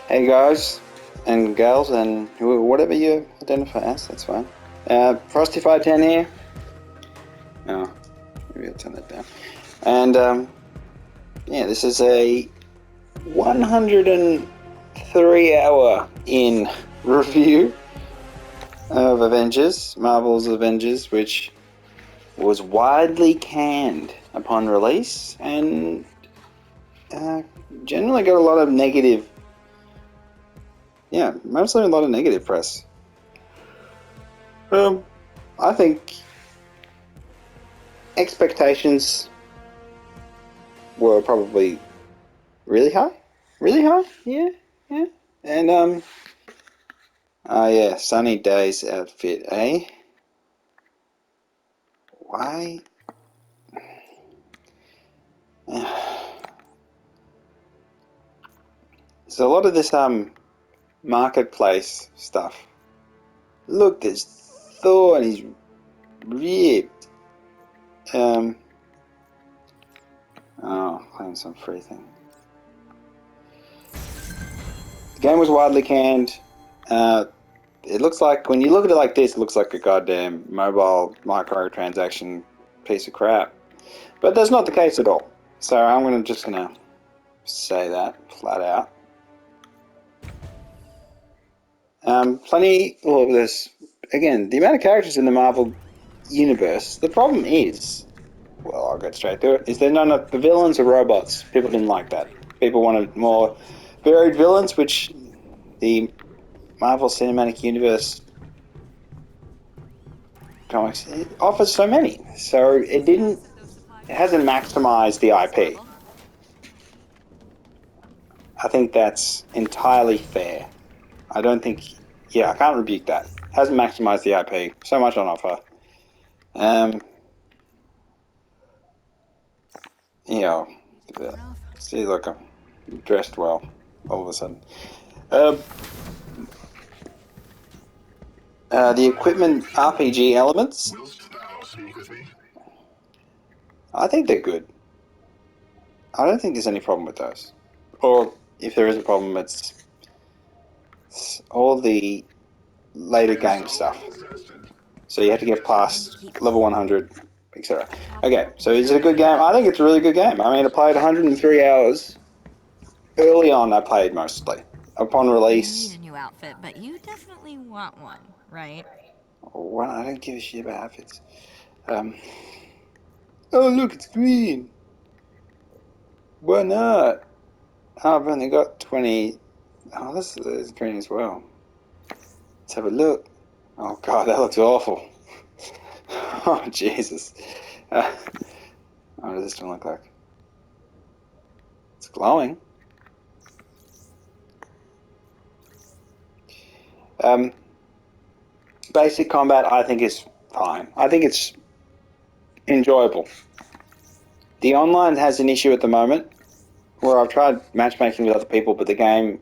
Hey guys and girls and whatever you identify as, that's fine. Frosty510 here. Oh, maybe I'll turn that down. And yeah, this is a 103-hour in review of Avengers, Marvel's Avengers, which was widely canned upon release and generally got a lot of negative. Yeah, mostly a lot of negative press. I think expectations were probably really high. Yeah. And oh yeah, Sunny Day's outfit, eh? Why? So a lot of this marketplace stuff. Look, there's Thor and he's ripped. Claim some free thing. The game was widely canned. It looks like, when you look at it like this, it looks like a goddamn mobile microtransaction piece of crap. But that's not the case at all. So I'm just gonna say that flat out. Well, there's, again, the amount of characters in the Marvel universe. The problem is, well, I'll get straight to it, is that none of the villains are robots. People didn't like that. People wanted more varied villains, which the Marvel Cinematic Universe comics, it offers so many. So it hasn't maximized the IP. I think that's entirely fair. I don't think, I can't rebuke that. Hasn't maximized the IP. So much on offer. See, look, I'm dressed well all of a sudden. The equipment RPG elements, I think they're good. I don't think there's any problem with those. Or if there is a problem, it's all the later game stuff. So you have to get past level 100, etc. Okay, so is it a good game? I think it's a really good game. I mean, I played 103 hours. Early on, I played mostly. Upon release... You need a new outfit, but you definitely want one, right? Well, I don't give a shit about outfits. Oh, look, it's green. Why not? Oh, I've only got 20... Oh, this is green as well. Let's have a look. Oh, God, that looks awful. Oh, Jesus. What does this one look like? It's glowing. Basic combat, I think, is fine. I think it's enjoyable. The online has an issue at the moment where I've tried matchmaking with other people, but the game,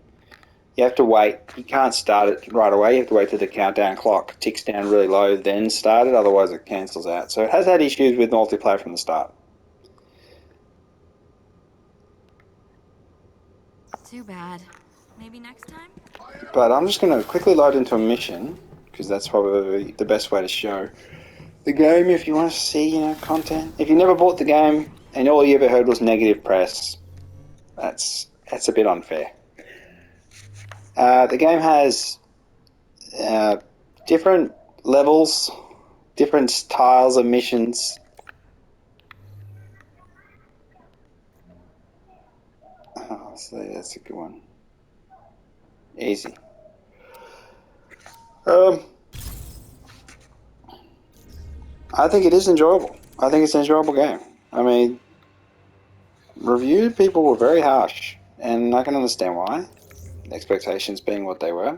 you have to wait. You can't start it right away. You have to wait till the countdown clock ticks down really low, then start it. Otherwise, it cancels out. So it has had issues with multiplayer from the start. Too bad. Maybe next time? But I'm just going to quickly load into a mission, because that's probably the best way to show the game if you want to see, content. If you never bought the game and all you ever heard was negative press, that's a bit unfair. The game has different levels, different styles of missions. Oh, so that's a good one. Easy. I think it is enjoyable. I think it's an enjoyable game. I mean, review people were very harsh, and I can understand why. Expectations being what they were.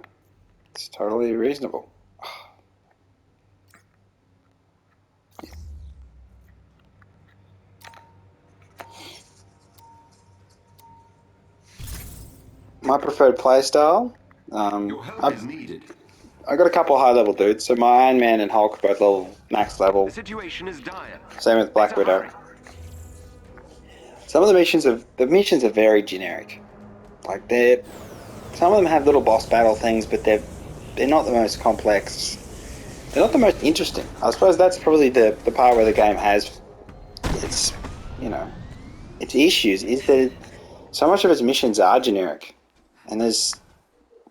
It's totally reasonable. My preferred playstyle. I got a couple of high-level dudes. So my Iron Man and Hulk both level max level. The situation is dire. Same with Black Widow. Some of the missions are very generic. Like they're Some of them have little boss battle things, but they're not the most complex. They're not the most interesting. I suppose that's probably the part where the game has its, you know, its issues, is that so much of its missions are generic. And there's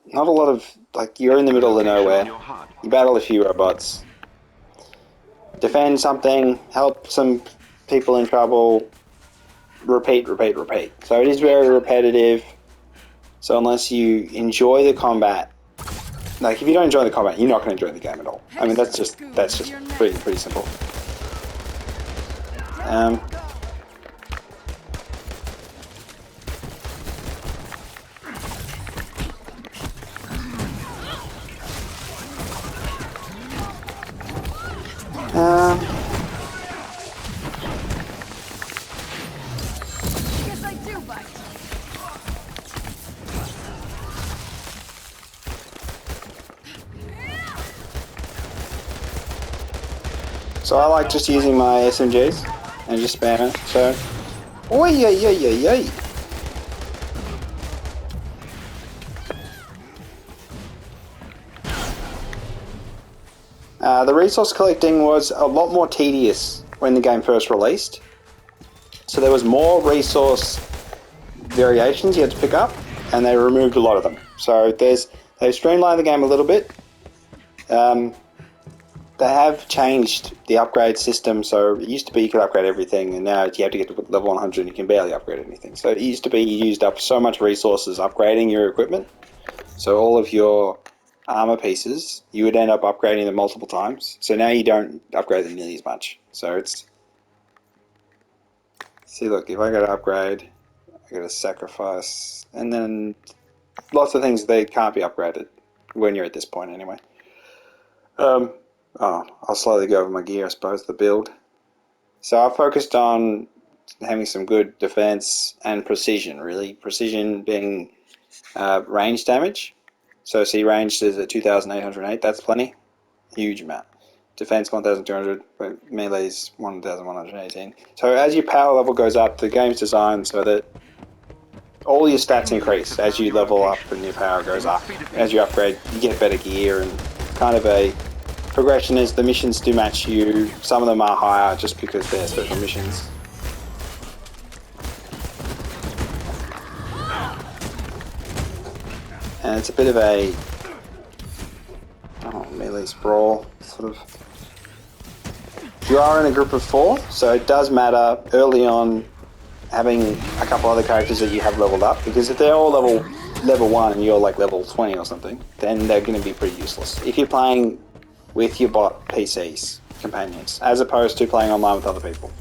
not a lot of, like, you're in the middle of nowhere, you battle a few robots, defend something, help some people in trouble, repeat, repeat, repeat. So it is very repetitive. So unless you enjoy the combat, like if you don't enjoy the combat, you're not going to enjoy the game at all. I mean, that's just pretty simple. Guess I do bite. So I like just using my SMGs and just spam it. So, oi, yay, yay, yay, yay. The resource collecting was a lot more tedious when the game first released. So there was more resource variations you had to pick up, and they removed a lot of them. So they've streamlined the game a little bit. They have changed the upgrade system, so it used to be you could upgrade everything, and now you have to get to level 100 and you can barely upgrade anything. So it used to be you used up so much resources upgrading your equipment, so all of your armor pieces, you would end up upgrading them multiple times. So now you don't upgrade them nearly as much. So it's... See, look, if I go to upgrade, I got to sacrifice, and then lots of things, they can't be upgraded when you're at this point anyway. I'll slowly go over my gear, I suppose, the build. So I focused on having some good defense and precision, really. Precision being range damage. So see, ranged is at 2,808, that's plenty. Huge amount. Defense 1,200, but melee is 1,118. So as your power level goes up, the game's designed so that all your stats increase as you level up and your power goes up. As you upgrade, you get better gear, and kind of a progression is the missions do match you. Some of them are higher just because they're special missions. And it's a bit of a melee sprawl, sort of. You are in a group of 4, so it does matter early on having a couple other characters that you have leveled up, because if they're all level 1 and you're like level 20 or something, then they're going to be pretty useless. If you're playing with your bot PCs, companions, as opposed to playing online with other people.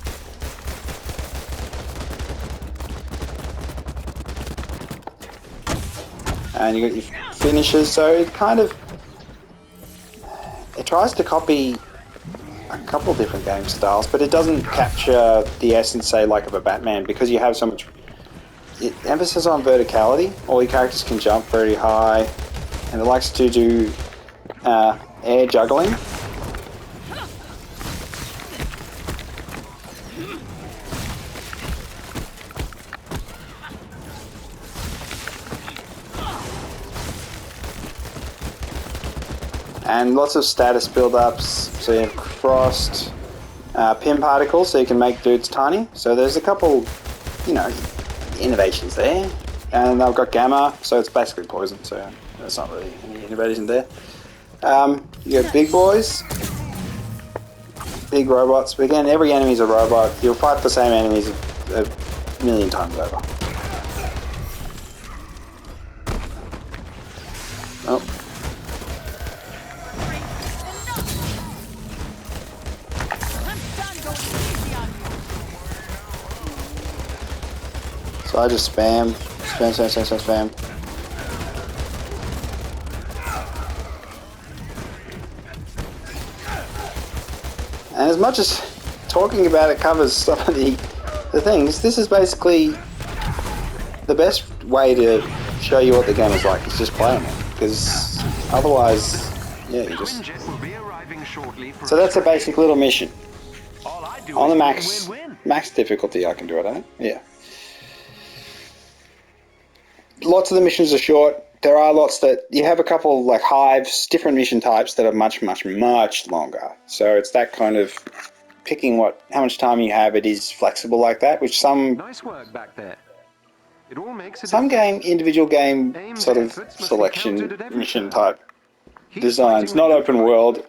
And you got your finishes, so it kind of... It tries to copy a couple of different game styles, but it doesn't capture the essence, say, like of a Batman, because you have so much emphasis on verticality. All your characters can jump very high, and it likes to do air juggling. And lots of status build-ups, so you have frost, pin particles, so you can make dudes tiny. So there's a couple, innovations there. And I've got gamma, so it's basically poison, so there's not really any innovation there. You have big boys, big robots, but again, every enemy's a robot. You'll fight the same enemies a million times over. Oh. So I just spam. And as much as talking about it covers some of the things, this is basically the best way to show you what the game is like, is just playing it. Because otherwise, yeah, you just... So that's a basic little mission. On the max difficulty I can do it, yeah. Lots of the missions are short. there are lots that you have a couple like hives, different mission types that are much longer. So it's that kind of picking how much time you have. It is flexible like that, which Nice work back there. It all makes a some difference. individual game Aim's sort of efforts must be counted selection at every mission turn. type Keep designs, fighting the not good open fight. world,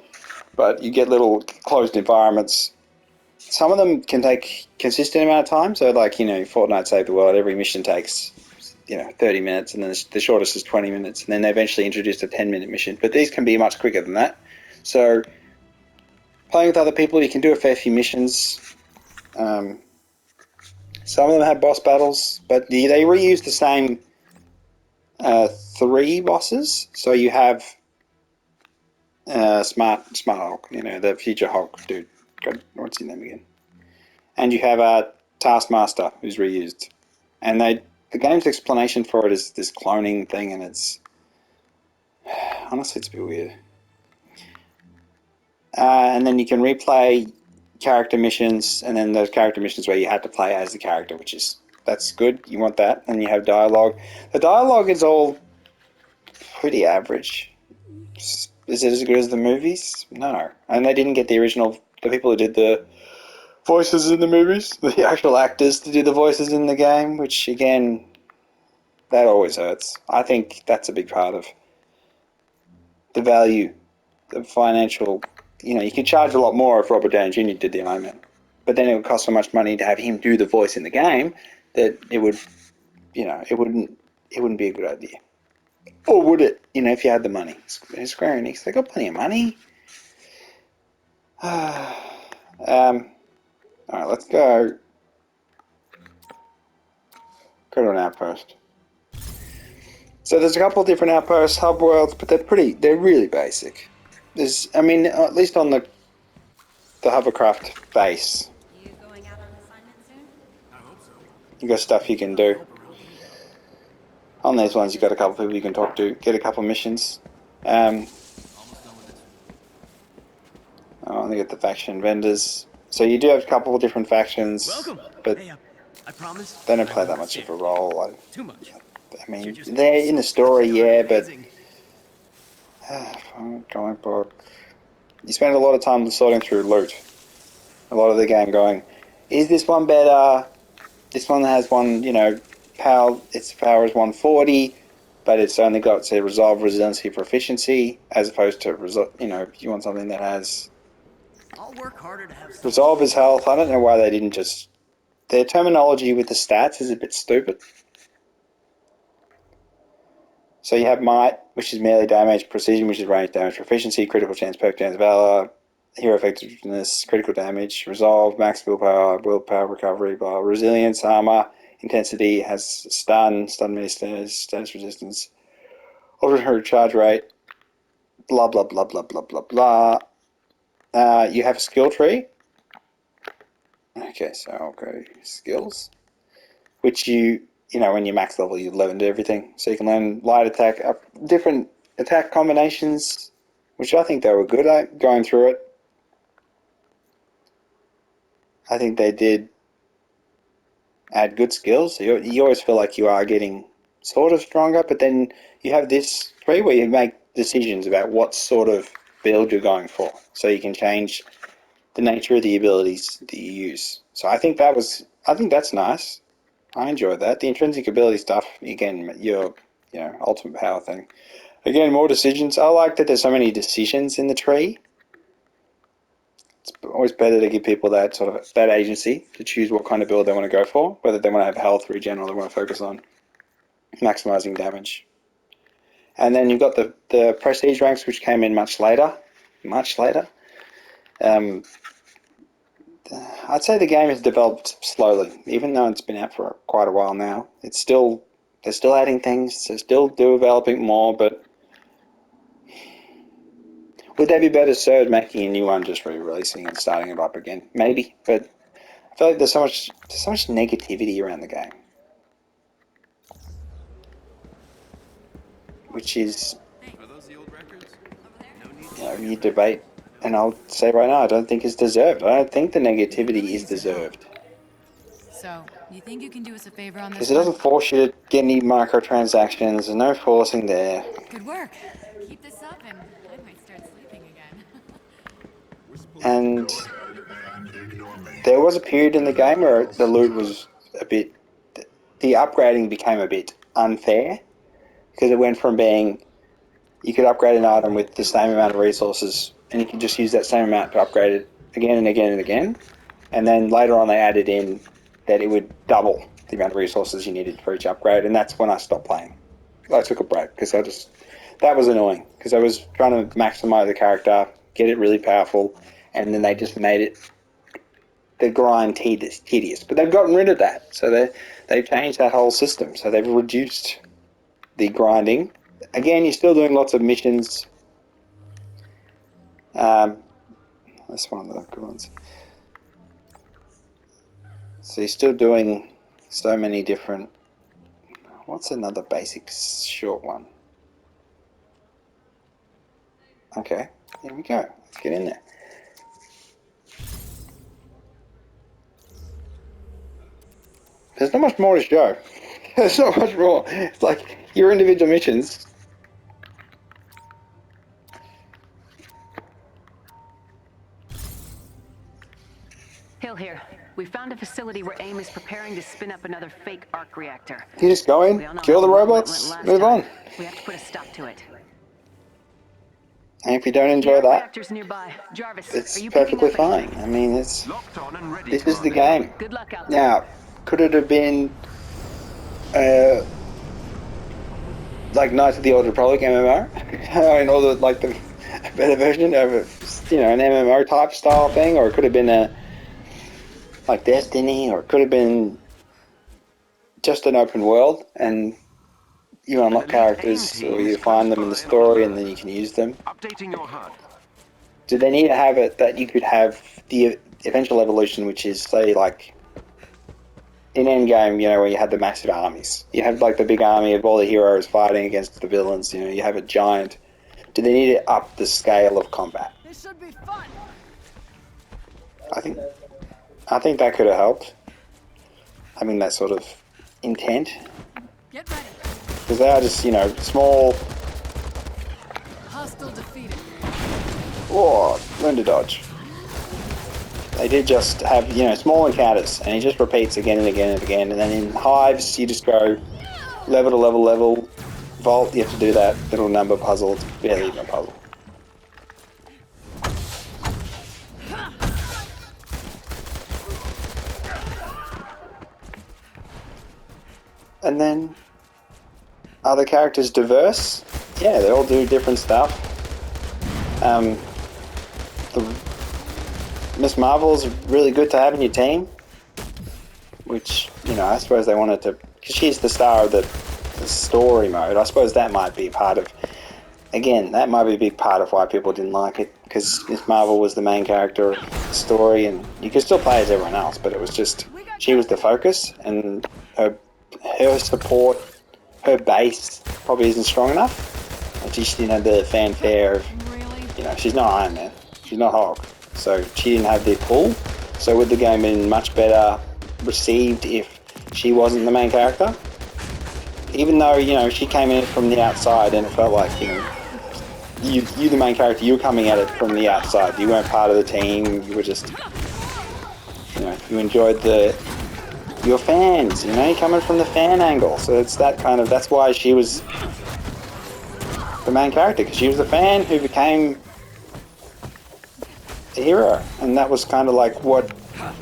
but you get little closed environments. Some of them can take consistent amount of time. So like, Fortnite Save the World, every mission takes 30 minutes, and then the shortest is 20 minutes, and then they eventually introduced a 10-minute mission. But these can be much quicker than that. So playing with other people, you can do a fair few missions. Some of them have boss battles, but they reuse the same 3 bosses. So you have Smart Hulk, the future Hulk dude. God, what's his name again? And you have a Taskmaster who's reused. And the game's explanation for it is this cloning thing, and it's honestly it's a bit weird. And then you can replay character missions, and then those character missions where you had to play as the character, that's good. You want that, and you have dialogue. The dialogue is all pretty average. Is it as good as the movies? No, and they didn't get the people who did the voices in the movies, the actual actors to do the voices in the game, which again, that always hurts. I think that's a big part of the value, the financial. You could charge a lot more if Robert Downey Jr. did the Iron Man, but then it would cost so much money to have him do the voice in the game that it wouldn't be a good idea. Or would it? If you had the money. Square Enix, they got plenty of money. All right, let's go to an outpost. So there's a couple of different outposts, hub worlds, but they're really basic. At least on the hovercraft base, You going out on assignment soon? I hope so. you got stuff you can do. On these ones, you got a couple of people you can talk to, get a couple of missions. Almost done with this. I get the faction vendors. So you do have a couple of different factions, Welcome. but Hey, I promise. they don't play that much of a role. Too much. They're in the story, yeah, but Amazing. comic book. You spend a lot of time sorting through loot. A lot of the game going, is this one better? This one has one, power. Its power is 140, but it's only got say resolve, resiliency, proficiency, as opposed to if you want something that has I'll work harder to have stuff. resolve is health. I don't know why they didn't just. Their terminology with the stats is a bit stupid. So you have might, which is melee damage, precision, which is range damage, proficiency, critical chance, perk chance, valor, hero effectiveness, critical damage, resolve, max willpower recovery, blah, resilience, armor, intensity, has stun melee status resistance, alternate charge rate, blah blah blah blah blah blah blah. You have a skill tree. Okay, so I'll go skills, which when you're max level, you learned everything. So you can learn light attack, different attack combinations, which I think they were good at going through it. I think they did add good skills. So you always feel like you are getting sort of stronger, but then you have this tree where you make decisions about what sort of build you're going for. So you can change the nature of the abilities that you use. So I think that's nice. I enjoyed that. The intrinsic ability stuff, again, your ultimate power thing. Again, more decisions. I like that there's so many decisions in the tree. It's always better to give people that sort of that agency to choose what kind of build they want to go for, whether they want to have health, regen, or they want to focus on maximizing damage. And then you've got the prestige ranks, which came in much later. I'd say the game has developed slowly, even though it's been out for quite a while now. They're still adding things, they're still developing more, but would they be better served making a new one, just re-releasing and starting it up again? Maybe, but I feel like there's so much negativity around the game, which is Are those the old records? you debate, and I'll say right now, I don't think it's deserved. I don't think the negativity is deserved. So, You think you can do us a favor on Because this it one? doesn't force you to get any microtransactions. There's no forcing there. Good work. Keep this up and I might start sleeping again. And there was a period in the game where the loot was a bit... The upgrading became a bit unfair. Because it went from being... You could upgrade an item with the same amount of resources and you could just use that same amount to upgrade it again and again and again. And then later on they added in that it would double the amount of resources you needed for each upgrade, and that's when I stopped playing. I took a break because that was annoying because I was trying to maximize the character, get it really powerful, and then they just made it the grind tedious. But they've gotten rid of that, so they've changed that whole system. So they've reduced the grinding. Again, you're still doing lots of missions. That's one of the good ones. So you're still doing so many different... What's another basic short one? Okay, here we go. Let's get in there. There's not much more to show. There's not much more. It's like your individual missions. Hill here. We found a facility where AIM is preparing to spin up another fake arc reactor. You just go in, We all know kill the how well it robots, went last move time. on. We have to put a stop to it. And if you don't The enjoy arc that, reactor's nearby. Jarvis, it's are you picking perfectly up any? fine. I mean, it's... Locked on and ready, This is the Commander. game. Good luck out there. Now, could it have been like Knights of the Old Republic MMO? And all the better version of an MMO type style thing, or it could have been like Destiny, or it could have been just an open world and you unlock characters or you find them in the story and then you can use them. Updating your HUD. Do they need to have it that you could have the eventual evolution, which is, say, like in Endgame, where you had the massive armies. You have like the big army of all the heroes fighting against the villains, you have a giant. Do they need to up the scale of combat? This should be fun. I think that could have helped. Having that sort of intent. Get ready. Because they are just, small... Hostile defeated. Oh, learn to dodge. They did just have, small encounters, and he just repeats again and again and again, and then in hives, you just go level to level, vault, you have to do that little number puzzle, it's barely even a puzzle. And then, are the characters diverse? Yeah, they all do different stuff. Miss Marvel's really good to have in your team, which, I suppose they wanted to, because she's the star of the story mode. I suppose that might be part of, again, that might be a big part of why people didn't like it, because Miss Marvel was the main character of the story, and you could still play as everyone else, but it was just, she was the focus, and her support, her base probably isn't strong enough. And she didn't have the fanfare of, she's not Iron Man, she's not Hulk, so she didn't have the pull. So would the game been much better received if she wasn't the main character? Even though, she came in from the outside and it felt like, you the main character, you were coming at it from the outside. You weren't part of the team, you were just, you enjoyed your fans, you're coming from the fan angle. So it's that's why she was the main character, because she was the fan who became the hero. And that was kind of like what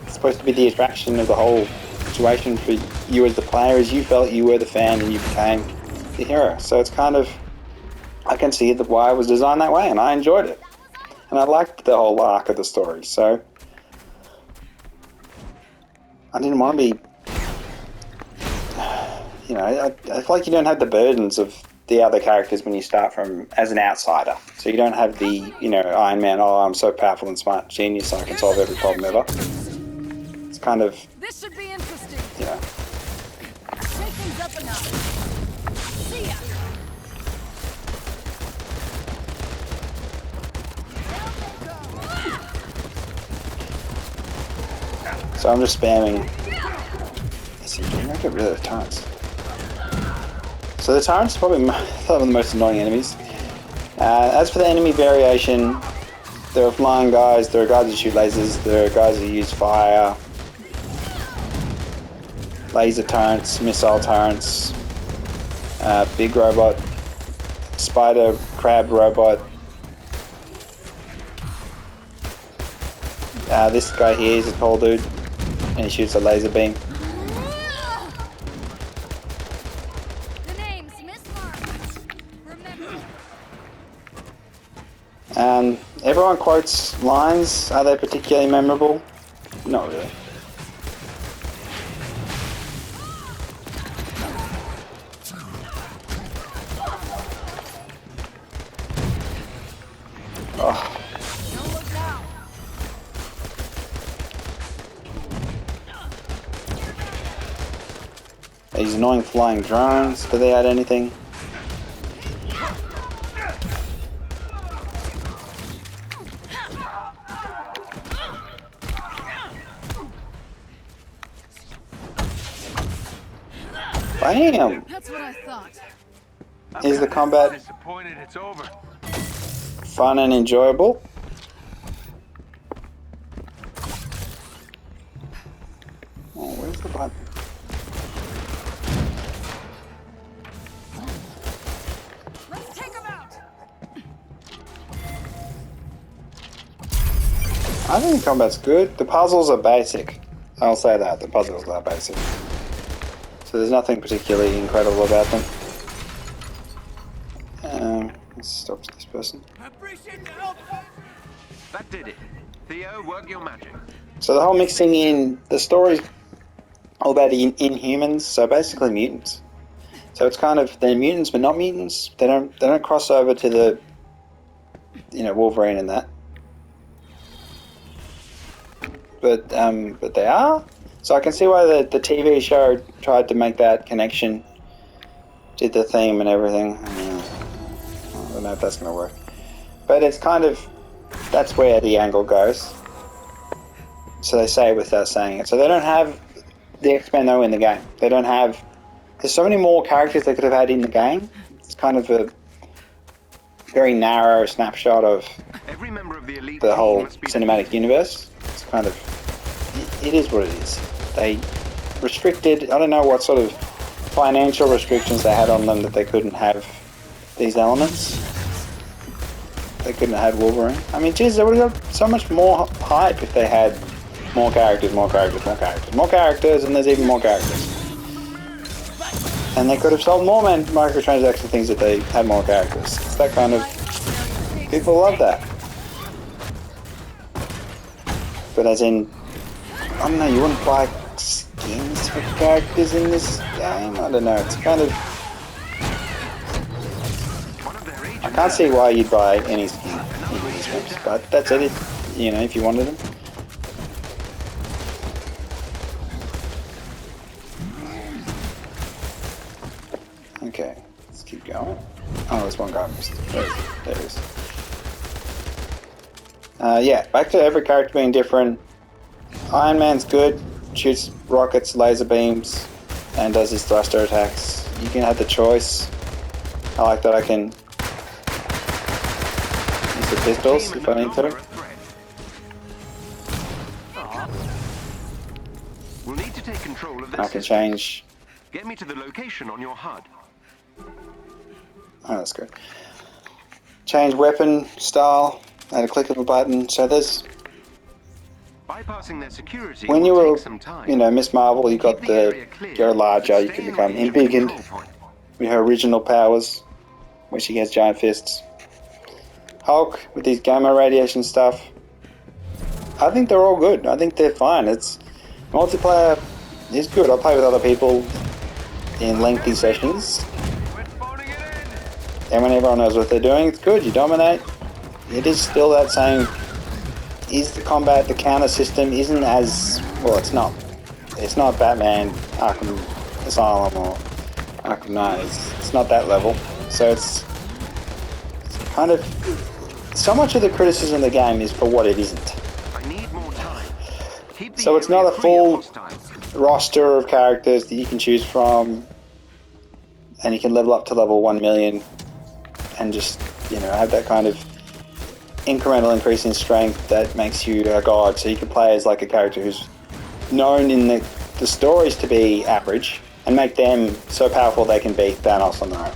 supposed to be the attraction of the whole situation for you as the player, is you felt you were the fan and you became the hero. So it's kind of, I can see why it was designed that way, and I enjoyed it. And I liked the whole arc of the story, so I didn't want to be, I feel like you don't have the burdens of the other characters when you start from as an outsider. So you don't have the, Iron Man, oh, I'm so powerful and smart, genius, I can solve every problem ever. It's kind of, This should be interesting. Shake things up a notch. See ya. So I'm just spamming get rid of the turrets. So the turrets are probably some of the most annoying enemies. As for the enemy variation, there are flying guys, there are guys who shoot lasers, there are guys who use fire, laser turrets, missile turrets, big robot, spider crab robot. This guy here is a tall dude, and he shoots a laser beam. The name's Miss Mark. Remember. Everyone quotes lines. Are they particularly memorable? Not really. Oh. Don't look now. These annoying flying drones, do they add anything? Bam! That's what I thought. Is the combat Disappointed it's over. fun and enjoyable? Oh, where's the button? Let's take him out. I think the combat's good. The puzzles are basic. I'll say that. The puzzles are basic. So there's nothing particularly incredible about them. Let's stop this person. I appreciate the help. That did it. Theo, work your magic. So the whole mixing in the story's all about inhumans, so basically mutants. So it's kind of they're mutants but not mutants. They don't cross over to the Wolverine and that. But they are. So I can see why the TV show tried to make that connection, did the theme and everything. I don't know if that's going to work. But it's kind of, that's where the angle goes. So they say it without saying it. So they don't have the X-Men though in the game. They don't have, there's so many more characters they could have had in the game. It's kind of a very narrow snapshot of Every member of the elite the team whole must be cinematic universe. It's kind of, it is what it is. They restricted, I don't know what sort of financial restrictions they had on them that they couldn't have these elements. They couldn't have had Wolverine. I mean, geez, they would have got so much more hype if they had more characters, and there's even more characters. And they could have sold more microtransaction things if they had more characters. It's that kind of, people love that. But as in, I don't know, you wouldn't buy skins for characters in this game? I don't know, it's kind of, I can't see why you'd buy any skin in these games, but that's it, if you wanted them. Okay, let's keep going. Oh, there's one guy missed. There it is. Yeah, back to every character being different. Iron Man's good, shoots rockets, laser beams, and does his thruster attacks. You can have the choice. I like that I can use the pistols if I need to. We'll need to take control of this I can system. change. Get me to the location on your HUD. Oh, that's good. Change weapon style at a click of a button. So there's, Bypassing their security when will you were, take some time. Miss Marvel, you got Keep the area the, clear, you're larger, but you stay can in become range of embiggened control point. with her original powers, where she gets giant fists. Hulk with his gamma radiation stuff. I think they're all good. I think they're fine. It's multiplayer is good. I'll play with other people in lengthy sessions. We're phoning it in. And when everyone knows what they're doing, it's good. You dominate. It is still that same. Is the combat, the counter system isn't as well. It's not. It's not Batman, Arkham Asylum, or Arkham Knight. It's not that level. So it's kind of, so much of the criticism of the game is for what it isn't. I need more time. Keep the So it's not area a free of full hostiles. roster of characters that you can choose from, and you can level up to level 1 million and just, you know, have that kind of incremental increase in strength that makes you a god. So you can play as like a character who's known in the stories to be average and make them so powerful they can beat Thanos on their own.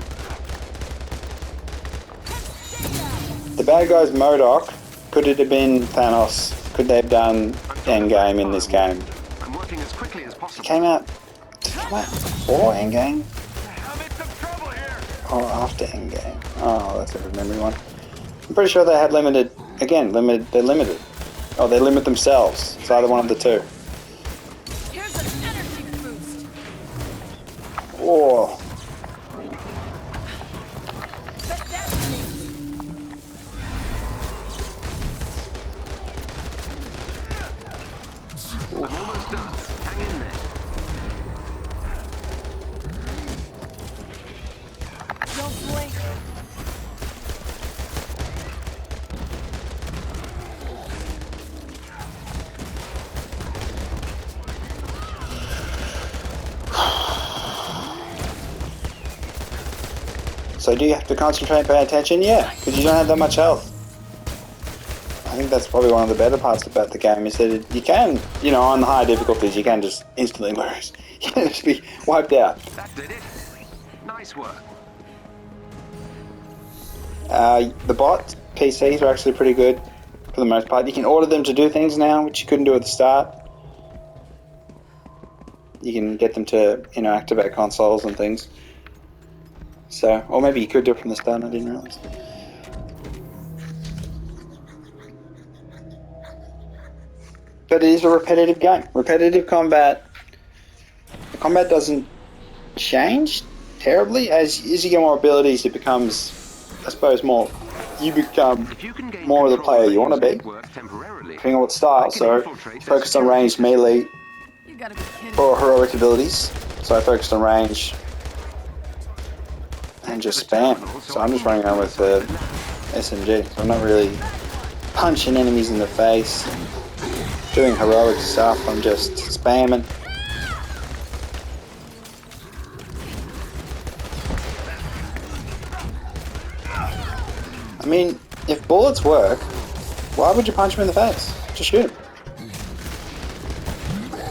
The bad guy's MODOK. Could it have been Thanos? Could they have done Endgame in this game? I'm working as quickly as It possible. came out before Endgame? I'm in some trouble here. Or after Endgame? Oh, that's a good memory one. I'm pretty sure they had limited, again, they're limited. Oh, they limit themselves. It's either one of the two. Here's an energy boost. Oh, But that's me. I'm almost done. Hang in there. Don't blink. so do you have to concentrate and pay attention? Yeah, because you don't have that much health. I think that's probably one of the better parts about the game is that you can, you know, on the high difficulties, you can just instantly lose. You can just be wiped out. That did it. Nice work. The bot PCs are actually pretty good for the most part. You can order them to do things now, which you couldn't do at the start. You can get them to, you know, activate consoles and things. So, or maybe you could do it from the start, I didn't realize. But it is a repetitive game. Repetitive combat. The combat doesn't change terribly. As you get more abilities, it becomes, I suppose, more. You become If you can gain more of the control player you want to be, network temporarily, depending on what style. So, focused on ranged melee You gotta be kidding. or heroic abilities. So I focused on range and just spam. So I'm just running around with the SMG. So I'm not really punching enemies in the face, doing heroic stuff. I'm just spamming. I mean, if bullets work, why would you punch him in the face? Just shoot him.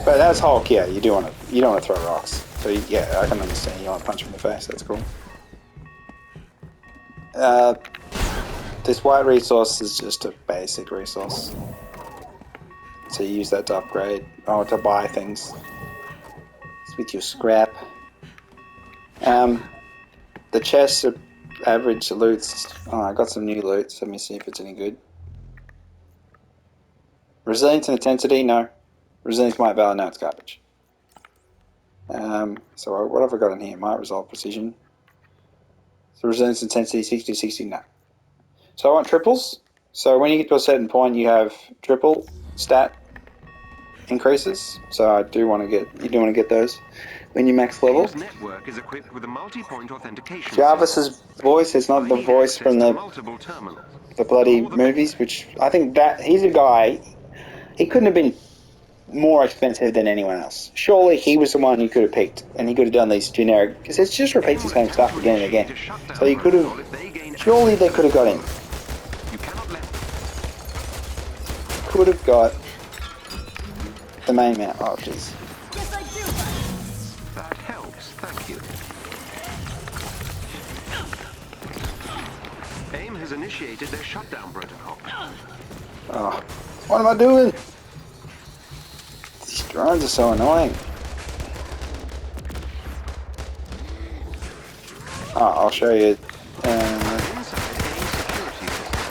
But as Hulk, yeah, you don't want to throw rocks. So yeah, I can understand you want to punch him in the face. That's cool. This white resource is just a basic resource. So you use that to upgrade or to buy things. It's with your scrap. The chests are average loots. Oh, I got some new loot. Let me see if it's any good. Resilience and intensity, no. Resilience might value, no, it's garbage. So what have I got in here? Might resolve precision. So resilience intensity 60 60, no. So I want triples. So when you get to a certain point, you have triple stat increases. So I do want to get, you do want to get those when you max level. This network is equipped with a multi-point authentication Jarvis's voice is not the voice from the multiple terminals. bloody movies, which I think that he's a guy. He couldn't have been more expensive than anyone else. Surely he was the one you could have picked, and he could have done these generic, because it just repeats the same stuff again and again. So you could have, surely they could have got him. You cannot let Could have got the main man. Oh jeez. Yes, I do. that helps. Thank you. AIM has initiated their shutdown protocol. Oh, what am I doing? These drones are so annoying. Oh, I'll show you. Inside AIM security system.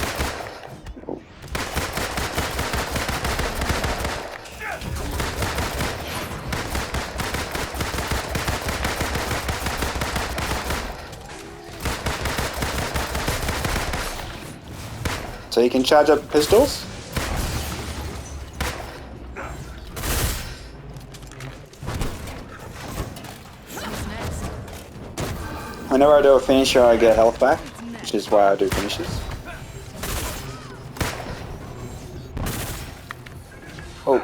So you can charge up pistols. Whenever I do a finisher, I get health back, which is why I do finishes. Oh,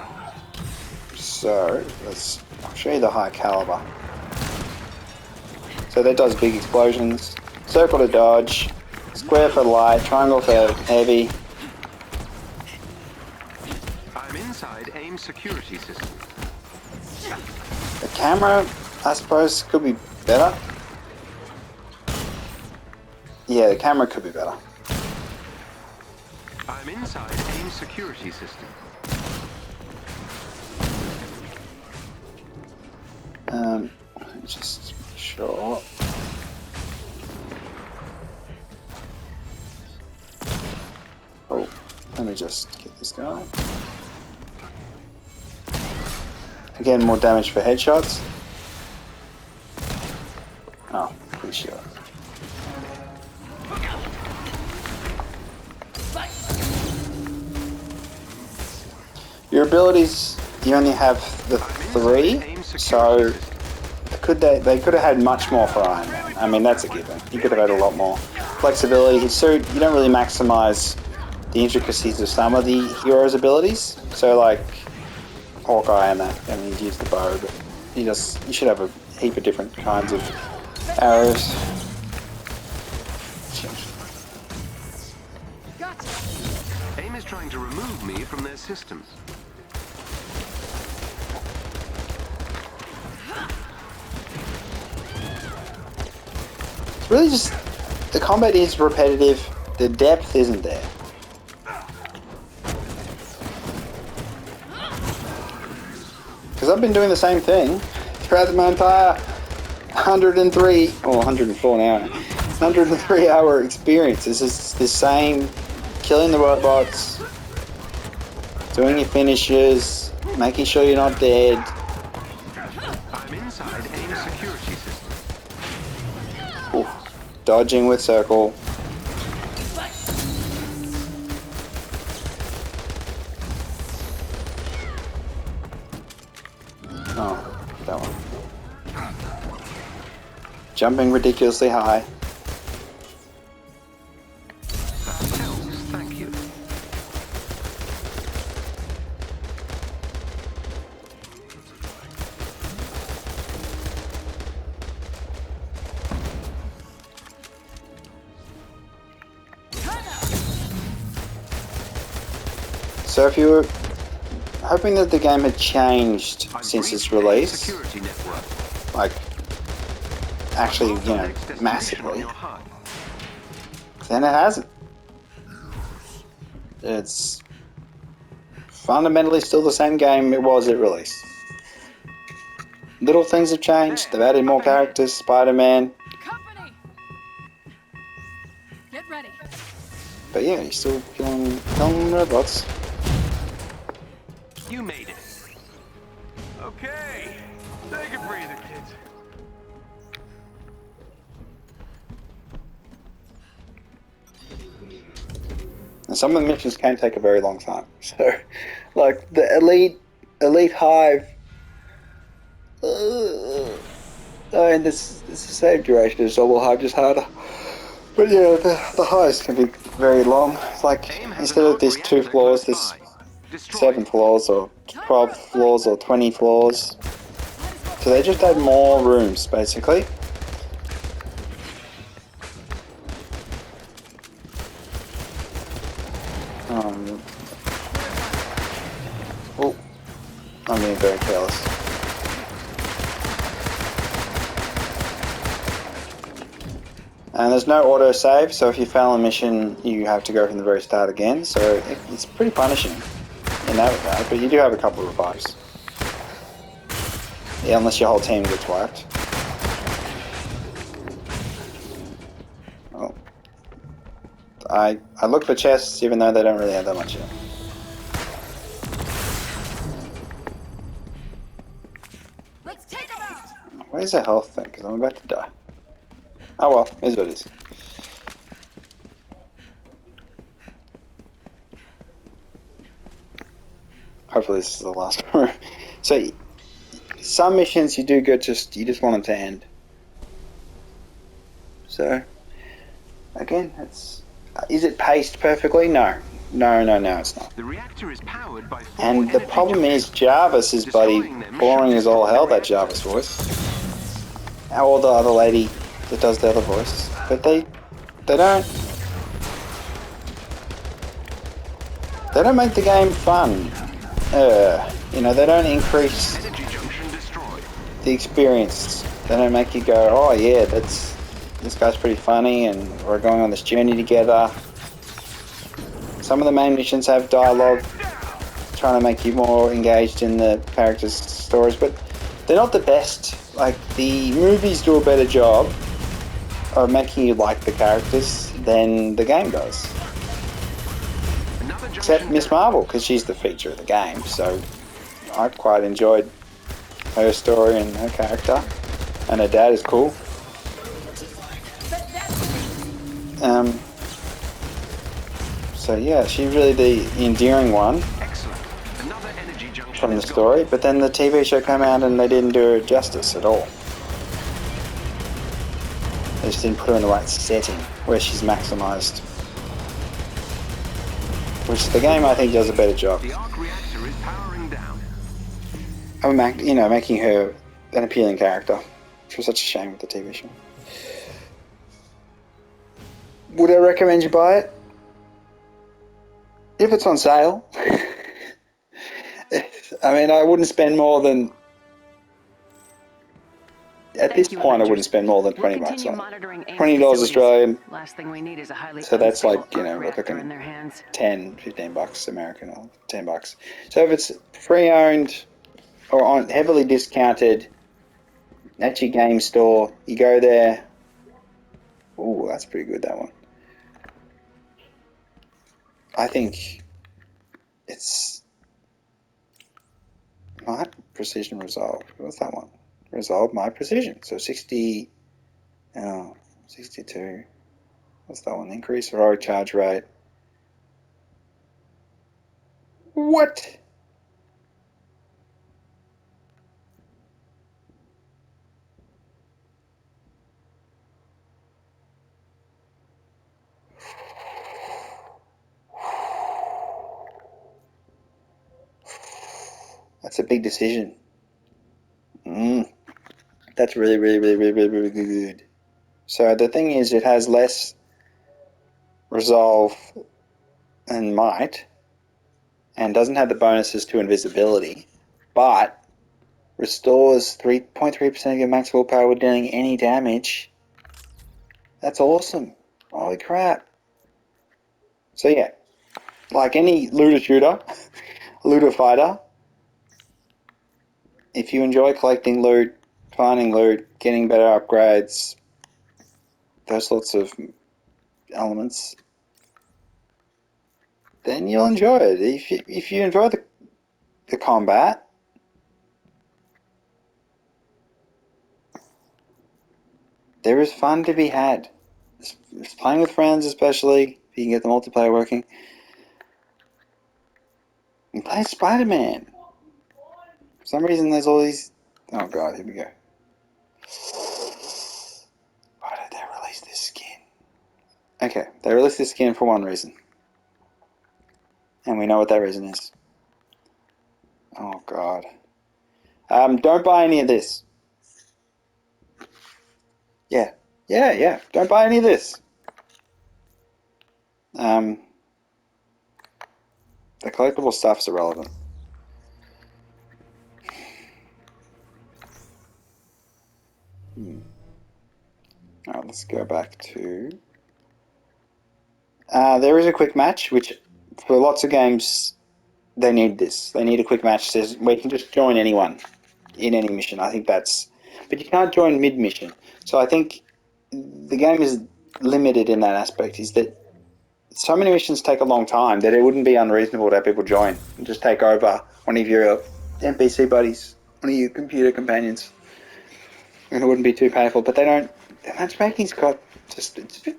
so let's show you the high caliber. So that does big explosions. Circle to dodge. Square for light. Triangle for heavy. I'm inside AIM's security system. The camera, I suppose, could be better. Yeah, the camera could be better. I'm inside AIM's security system. Just sure. Oh, let me just get this guy. Again, more damage for headshots. Oh, pretty sure. Your abilities, you only have the 3, so they could have had much more for Iron Man. I mean, that's a given. You could have had a lot more flexibility. His suit, you don't really maximize the intricacies of some of the heroes' abilities. So, like Hawkeye and that, I mean, he's used the bow, but you should have a heap of different kinds of arrows. AIM is trying to remove me from their systems. It's really just, the combat is repetitive, the depth isn't there. Because I've been doing the same thing throughout my entire 103, or 104 now, 103 hour experience. It's just the same, killing the robots, doing your finishes, making sure you're not dead. I'm inside AIM's security system. Oof. Dodging with circle. Oh, that one. Jumping ridiculously high. That helps, thank you. So if you were hoping that the game had changed since its release, Security network. like actually, you know, massively, then it hasn't. It's fundamentally still the same game it was at release. Little things have changed. They've added more characters, Spider-Man, Company! Get ready. but yeah, you're still killing robots. You made it. Okay. Take a breather, kids. And some of the missions can take a very long time. So, like the Elite Hive. And this the save duration is double hive, just harder. But yeah, the highs can be very long. It's like instead of these 2 floors, there's 7 floors or 12 floors or 20 floors. So they just add more rooms, basically. Oh, I'm being very careless. And there's no auto save, so if you fail a mission, you have to go from the very start again. So it's pretty punishing in that regard, but you do have a couple of revives. Yeah, unless your whole team gets wiped. Well, I look for chests, even though they don't really have that much in it. Let's take them out! Where's the health thing? Because I'm about to die. Oh well, it is what it is. Hopefully this is the last one. So, some missions you do good, you just want them to end. So, again, is it paced perfectly? No. No, it's not. The reactor is powered by 4 And the energy problem is junctions. Jarvis is bloody Destroying them boring should as all destroy the hell, that reactor. Jarvis voice. Or the other lady that does the other voice. But they don't make the game fun. You know, they don't increase Energy junction destroyed. the experience. They don't make you go, oh yeah, this guy's pretty funny and we're going on this journey together. Some of the main missions have dialogue trying to make you more engaged in the characters' stories, but they're not the best. Like, the movies do a better job of making you like the characters than the game does. Another Except junction Miss down. Marvel, because she's the feature of the game, so I quite enjoyed her story and her character, and her dad is cool. So yeah, she's really the endearing one Excellent. Another energy junction from the is gone. story, but then the TV show came out and they didn't do her justice at all. They just didn't put her in the right setting where she's maximised. Which the game, I think, does a better job The arc reactor is powering down. of making her an appealing character. Which was such a shame with the TV show. Would I recommend you buy it? If it's on sale. I mean, I wouldn't spend more than... At this point, I wouldn't spend more than $20 on it. $20 Australian. Last thing we need is a highly So that's unstable like, you know, arc we're reactor looking in their hands. $10-15 American, or $10. So if it's pre-owned or on heavily discounted at your game store, you go there. Ooh, that's pretty good, that one. I think it's my precision resolve. What's that one? Resolve my precision. So 60, 62. What's that one? Increase heroic charge rate. What? That's a big decision. That's really, really, really, really, really, really good. So the thing is, it has less resolve and might, and doesn't have the bonuses to invisibility, but restores 3.3% of your max willpower with dealing any damage. That's awesome. Holy crap. So yeah, like any looter shooter, looter fighter, if you enjoy collecting loot, finding loot, getting better upgrades, those sorts of elements, then you'll enjoy it. If you enjoy the combat, there is fun to be had. It's playing with friends, especially if you can get the multiplayer working. And play Spider-Man. For some reason, there's all these. Oh god, here we go. Why did they release this skin? Okay, they released this skin for one reason, and we know what that reason is. Oh god. Don't buy any of this. Yeah. Don't buy any of this. The collectible stuff's irrelevant. Alright, let's go back to... there is a quick match, which for lots of games, they need this. They need a quick match where you can just join anyone in any mission. I think that's... But you can't join mid-mission. So I think the game is limited in that aspect, is that so many missions take a long time that it wouldn't be unreasonable to have people join and just take over one of your NPC buddies, one of your computer companions. And it wouldn't be too painful, but they don't... The matchmaking's got just... It's a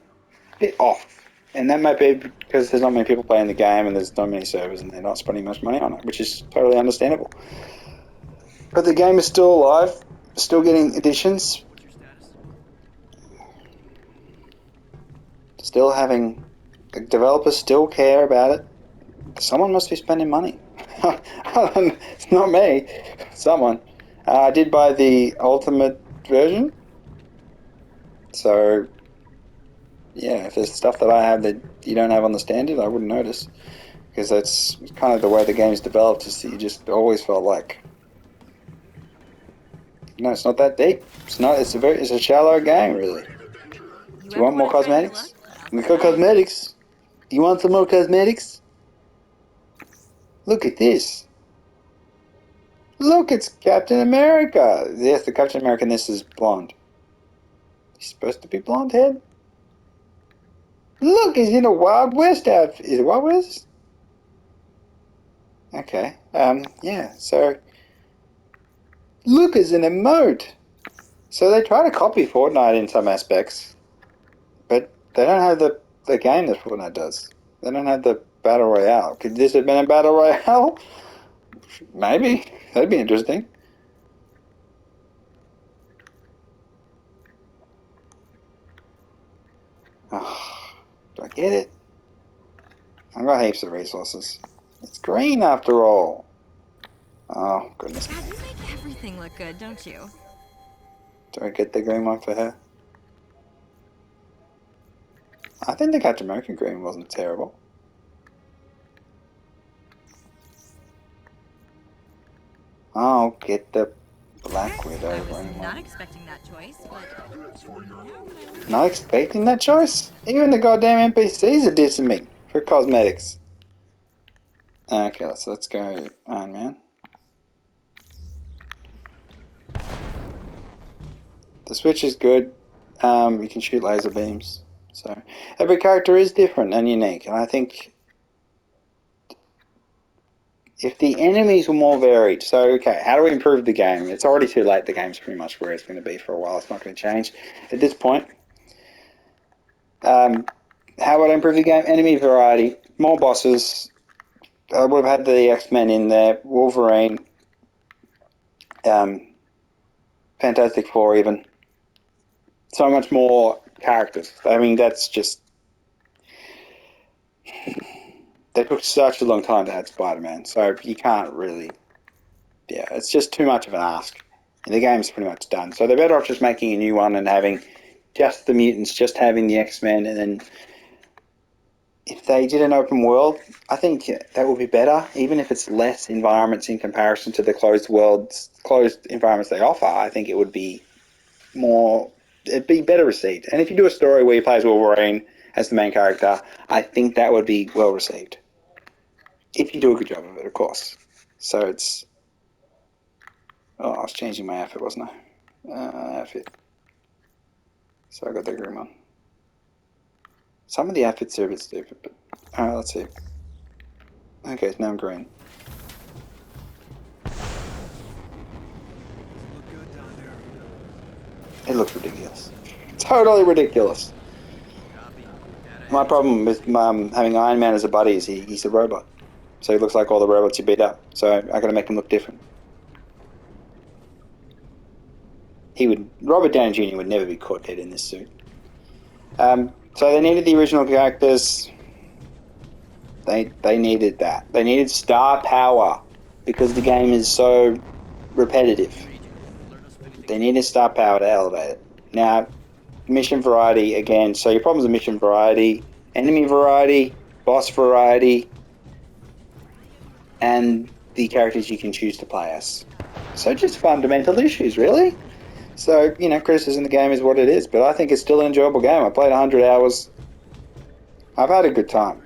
bit off. And that might be because there's not many people playing the game and there's not many servers and they're not spending much money on it, which is totally understandable. But the game is still alive, still getting additions, still having... The developers still care about it. Someone must be spending money. It's not me. Someone. I did buy the ultimate version. So, yeah, if there's stuff that I have that you don't have on the standard, I wouldn't notice. Because that's kind of the way the game's developed, is that you just always felt like, no, it's not that deep. It's a shallow game, really. Do you want more cosmetics? We got cosmetics. Do you want some more cosmetics? Look at this. Look, it's Captain America. Yes, the Captain America in this is blonde. He's supposed to be blonde head. Look, he's in a Wild West outfit. Is it Wild West? Okay. Yeah, so look, it's an emote. So they try to copy Fortnite in some aspects, but they don't have the game that Fortnite does. They don't have the Battle Royale. Could this have been a Battle Royale? Maybe. That'd be interesting. Oh, do I get it? I've got heaps of resources. It's green after all. Oh, goodness. God, you make everything look good, don't you? Do I get the green one for her? I think the Captain America green wasn't terrible. I'll get the Black Widow I was green not one. expecting that choice, but Not expecting that choice? Even the goddamn NPCs are dissing me for cosmetics. Okay, let's go Iron Man. The Switch is good. You can shoot laser beams. So every character is different and unique, and I think if the enemies were more varied, so okay, how do we improve the game? It's already too late. The game's pretty much where it's going to be for a while. It's not going to change at this point. How would I improve the game? Enemy variety, more bosses. I would have had the X-Men in there, Wolverine, Fantastic Four even. So much more characters. I mean, that's just... They took such a long time to add Spider-Man, so you can't really... Yeah, it's just too much of an ask. And the game's pretty much done. So they're better off just making a new one and having just the mutants, just having the X-Men, and then if they did an open world, I think that would be better, even if it's less environments in comparison to the closed environments they offer. I think it would be it'd be better received. And if you do a story where you play as Wolverine as the main character, I think that would be well received. If you do a good job of it, of course. So it's... Oh, I was changing my outfit, wasn't I? Outfit. So I got the green one. Some of the outfits are a bit stupid, but... Alright, let's see. Okay, now I'm green. It looks ridiculous. Totally ridiculous. My problem with having Iron Man as a buddy is he's a robot. So he looks like all the robots you beat up. So I gotta make him look different. Robert Downey Jr. would never be caught dead in this suit. So they needed the original characters. They needed that. They needed star power because the game is so repetitive. They needed star power to elevate it. Now, mission variety again. So your problems are mission variety, enemy variety, boss variety, and the characters you can choose to play as. So just fundamental issues, really. So, you know, criticism of the game is what it is, but I think it's still an enjoyable game. I played 100 hours. I've had a good time.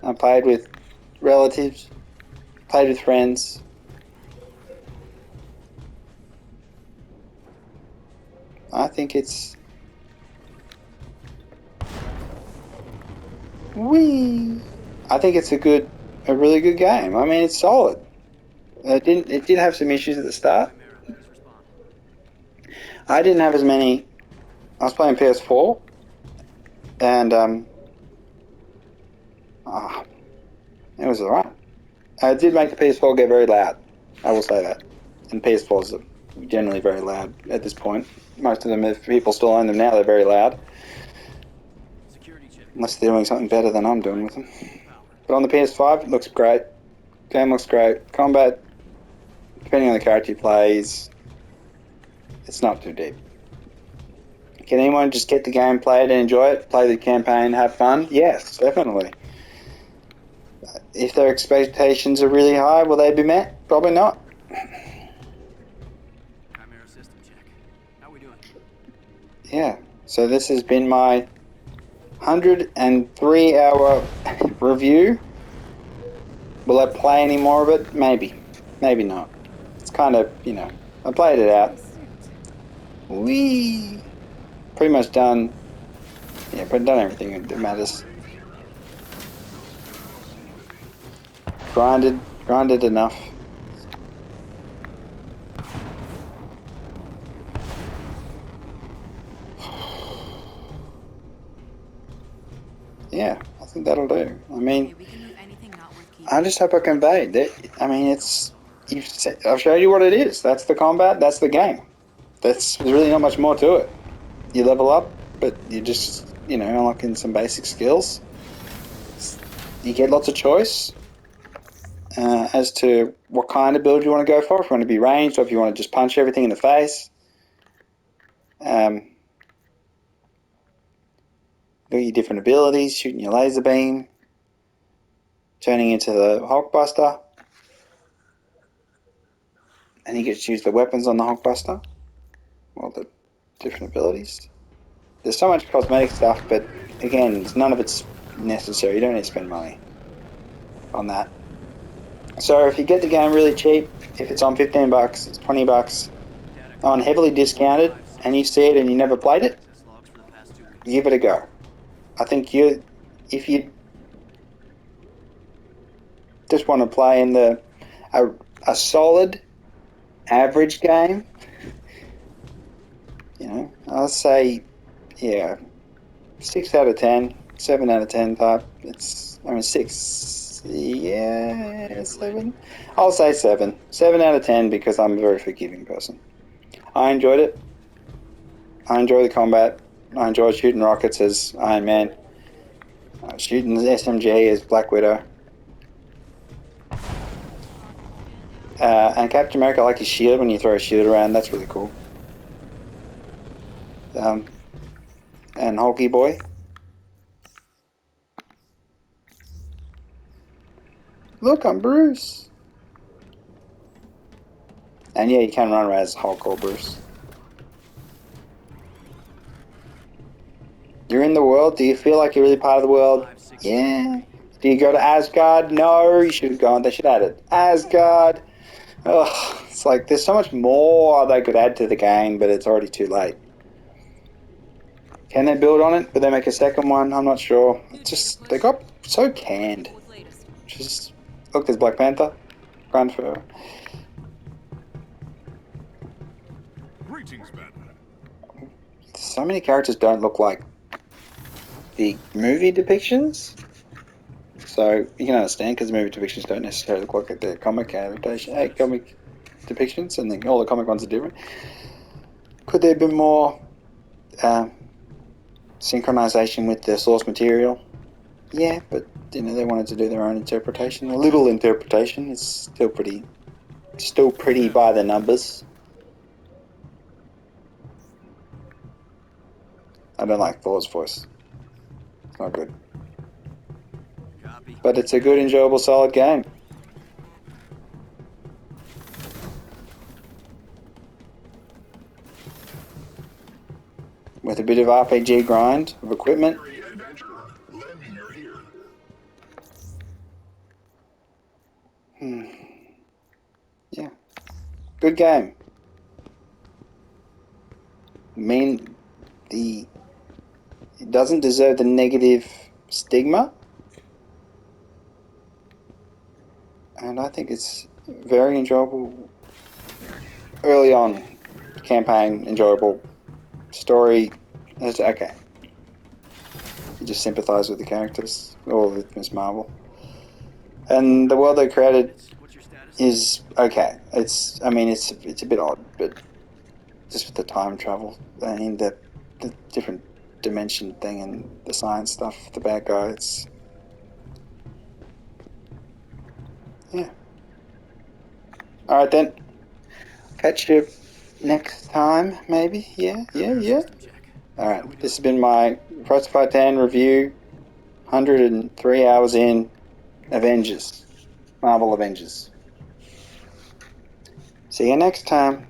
I played with relatives, played with friends. I think it's... I think it's a really good game. I mean, it's solid. It did have some issues at the start. I didn't have as many. I was playing PS4, and it was alright. I did make the PS4 get very loud. I will say that. And PS4s are generally very loud at this point. Most of them, if people still own them now, they're very loud. Unless they're doing something better than I'm doing with them. But on the PS5, it looks great. Game looks great. Combat, depending on the character you play, it's not too deep. Can anyone just get the game, play it and enjoy it? Play the campaign, have fun? Yes, definitely. If their expectations are really high, will they be met? Probably not. Chimera system check. How we doing? Yeah, so this has been my 103-hour review. Will I play any more of it? Maybe. Maybe not. It's kind of, I played it out. Wee! Pretty much done. Yeah, but done everything that matters. Grinded enough. Yeah, I think that'll do. I mean, I just hope I conveyed that. I mean, I've showed you what it is. That's the combat. That's the game. There's really not much more to it. You level up, but you just, unlocking some basic skills. You get lots of choice as to what kind of build you want to go for. If you want to be ranged, or if you want to just punch everything in the face. Got your different abilities, shooting your laser beam, turning into the Hulkbuster, and you get to use the weapons on the Hulkbuster, all the different abilities. There's so much cosmetic stuff, but again, none of it's necessary. You don't need to spend money on that. So if you get the game really cheap, if it's on $15, it's $20, on heavily discounted, and you see it and you never played it, give it a go. I think if you just want to play in a solid average game, I'll say, 6 out of 10, 7 out of 10 type. 6, 7. I'll say 7. 7 out of 10 because I'm a very forgiving person. I enjoyed it. I enjoy the combat. I enjoy shooting rockets as Iron Man. Shooting the SMG as Black Widow. And Captain America, I like his shield when you throw a shield around. That's really cool. And Hulky Boy. Look, I'm Bruce. And yeah, you can run around as Hulk or Bruce. You're in the world. Do you feel like you're really part of the world? Yeah. Do you go to Asgard? No, you should have gone. They should add it. Asgard. Ugh, it's like there's so much more they could add to the game, but it's already too late. Can they build on it? Will they make a second one? I'm not sure. It's just, they got so canned. Just, look, there's Black Panther. Run for... So many characters don't look like the movie depictions. So you can understand because the movie depictions don't necessarily look like the comic adaptation, comic depictions, and then all the comic ones are different. Could there have been more synchronization with the source material? Yeah, but they wanted to do their own interpretation. A little interpretation. It's still pretty by the numbers. I don't like Thor's voice. It's not good. But it's a good, enjoyable, solid game. With a bit of RPG grind of equipment. Yeah. Good game. It doesn't deserve the negative stigma. And I think it's very enjoyable. Early on, campaign, enjoyable. Story, it's okay. You just sympathize with the characters, or with Ms. Marvel. And the world they created is okay. It's a bit odd, but just with the time travel and the different dimension thing and the science stuff, the bad guy, Yeah. Alright then. Catch you next time, maybe? Yeah. System check. Alright, this has been my Classified 10 review. 103 hours in. Avengers. Marvel Avengers. See you next time.